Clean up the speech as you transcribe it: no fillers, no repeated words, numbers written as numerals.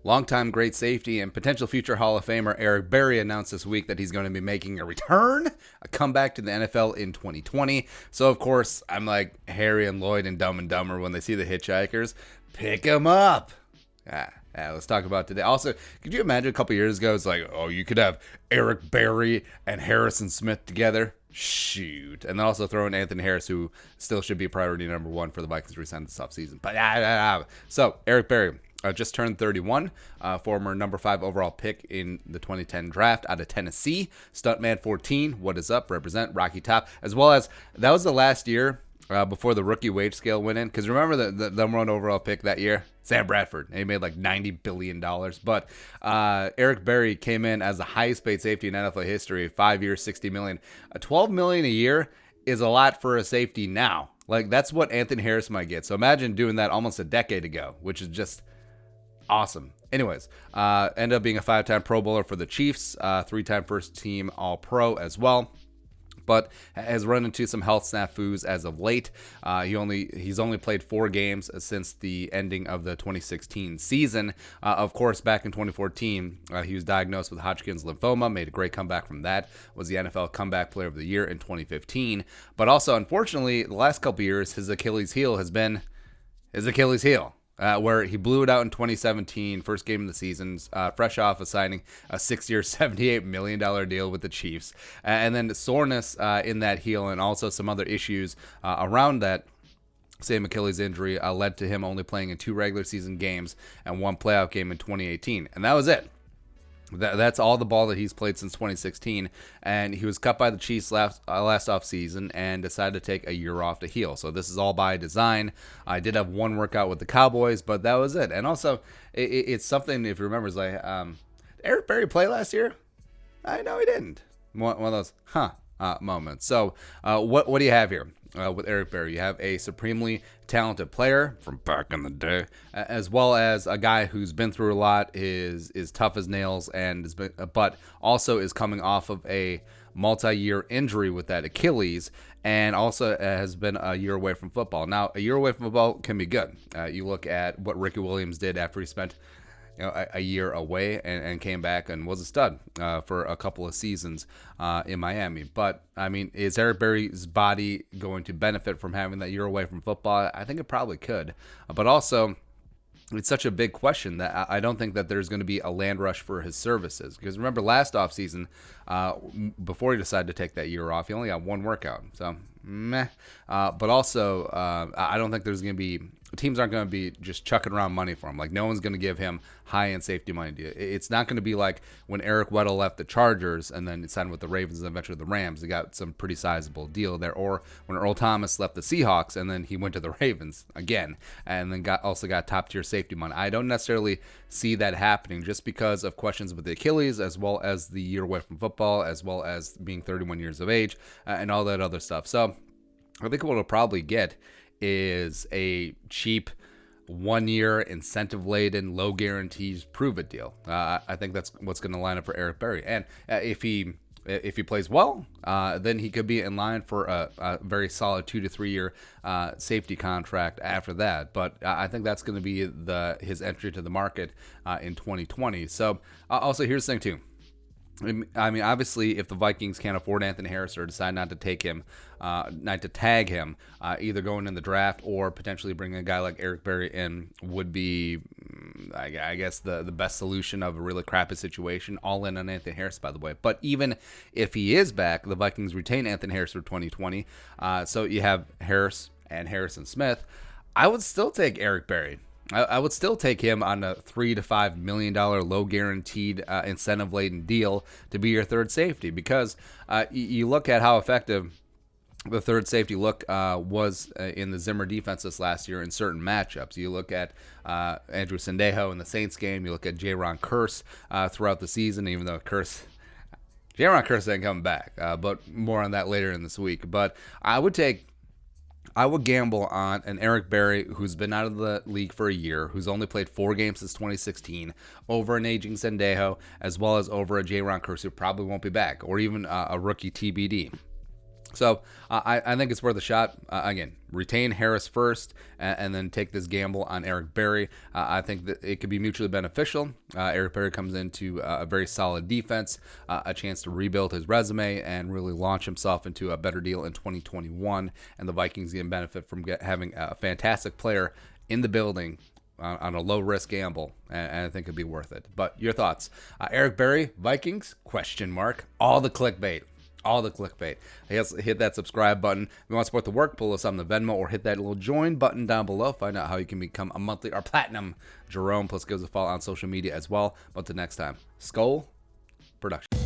Longtime great safety and potential future Hall of Famer Eric Berry announced this week that he's going to be making a return, a comeback to the NFL in 2020. So, of course, I'm like Harry and Lloyd and Dumb and Dumber when they see the Hitchhikers. Pick him up. Let's talk about today. Also, could you imagine a couple years ago, it's like, oh, you could have Eric Berry and Harrison Smith together? Shoot. And then also throw in Anthony Harris, who still should be priority number one for the Vikings to resign this offseason. But so, Eric Berry just turned 31, former number 5 overall pick in the 2010 draft out of Tennessee. Stuntman 14, what is up? Represent Rocky Top. As well as, that was the last year before the rookie wage scale went in. Because remember the number 1 overall pick that year? Sam Bradford. And he made like $90 billion. But Eric Berry came in as the highest paid safety in NFL history. 5 years, $60 million. $12 million a year is a lot for a safety now. Like, that's what Anthony Harris might get. So imagine doing that almost a decade ago, which is just awesome. Anyways, ended up being a 5-time Pro Bowler for the Chiefs, 3-time first team All-Pro as well. But has run into some health snafus as of late. He's only played 4 games since the ending of the 2016 season. Of course, back in 2014, he was diagnosed with Hodgkin's lymphoma, made a great comeback from that, was the NFL Comeback Player of the Year in 2015. But also, unfortunately, the last couple years, his Achilles heel has been his Achilles heel. Where he blew it out in 2017, first game of the season, fresh off of signing a 6-year, $78 million deal with the Chiefs. And then soreness in that heel and also some other issues around that same Achilles injury led to him only playing in 2 regular season games and 1 playoff game in 2018. And that was it. That's all the ball that he's played since 2016, and he was cut by the Chiefs last offseason and decided to take a year off to heal. So this is all by design. I did have 1 workout with the Cowboys, but that was it. And also, it's something, if you remember, is like, did Eric Berry play last year? I know he didn't. One of those, moments. So what do you have here? With Eric Berry, you have a supremely talented player from back in the day, as well as a guy who's been through a lot, is tough as nails, but also is coming off of a multi-year injury with that Achilles, and also has been a year away from football. Now, a year away from football can be good. You look at what Ricky Williams did after he spent a year away and came back and was a stud for a couple of seasons in Miami. But, I mean, is Eric Berry's body going to benefit from having that year away from football? I think it probably could. But also, it's such a big question that I don't think that there's going to be a land rush for his services. Because remember, last offseason, before he decided to take that year off, he only got 1 workout. So, meh. But also, I don't think there's going to be teams aren't going to be just chucking around money for him. Like, no one's going to give him high-end safety money. It's not going to be like when Eric Weddle left the Chargers and then signed with the Ravens and eventually the Rams. He got some pretty sizable deal there. Or when Earl Thomas left the Seahawks and then he went to the Ravens again and then also got top-tier safety money. I don't necessarily see that happening just because of questions with the Achilles, as well as the year away from football, as well as being 31 years of age and all that other stuff. So I think what we'll probably get is a cheap 1-year incentive-laden, low guarantees prove-it deal. I think that's what's going to line up for Eric Berry. And if he plays well, then he could be in line for a very solid 2 to 3 year safety contract after that. But I think that's going to be his entry to the market in 2020. So also, here's the thing too. I mean, obviously, if the Vikings can't afford Anthony Harris or decide not to tag him, either going in the draft or potentially bringing a guy like Eric Berry in would be, I guess, the best solution of a really crappy situation. All in on Anthony Harris, by the way. But even if he is back, the Vikings retain Anthony Harris for 2020. So you have Harris and Harrison Smith. I would still take Eric Berry. I would still take him on a $3 to $5 million low guaranteed incentive laden deal to be your third safety, because you look at how effective the third safety look was in the Zimmer defense this last year in certain matchups. You look at Andrew Sendejo in the Saints game. You look at Jaron Kearse throughout the season, even though Jaron Kearse ain't coming back, but more on that later in this week. But I would gamble on an Eric Berry who's been out of the league for a year, who's only played 4 games since 2016, over an aging Sendejo, as well as over a Jaron Kearse who probably won't be back, or even a rookie TBD. So I think it's worth a shot. Again, retain Harris first, and then take this gamble on Eric Berry. I think that it could be mutually beneficial. Eric Berry comes into a very solid defense, a chance to rebuild his resume and really launch himself into a better deal in 2021. And the Vikings can benefit from having a fantastic player in the building on a low-risk gamble, and I think it'd be worth it. But your thoughts? Eric Berry, Vikings? ? All the clickbait. All the clickbait. Hit that subscribe button. If you want to support the work, pull us on the Venmo or hit that little join button down below. Find out how you can become a monthly or platinum Jerome. Plus, give us a follow on social media as well. But until next time, Skull Production.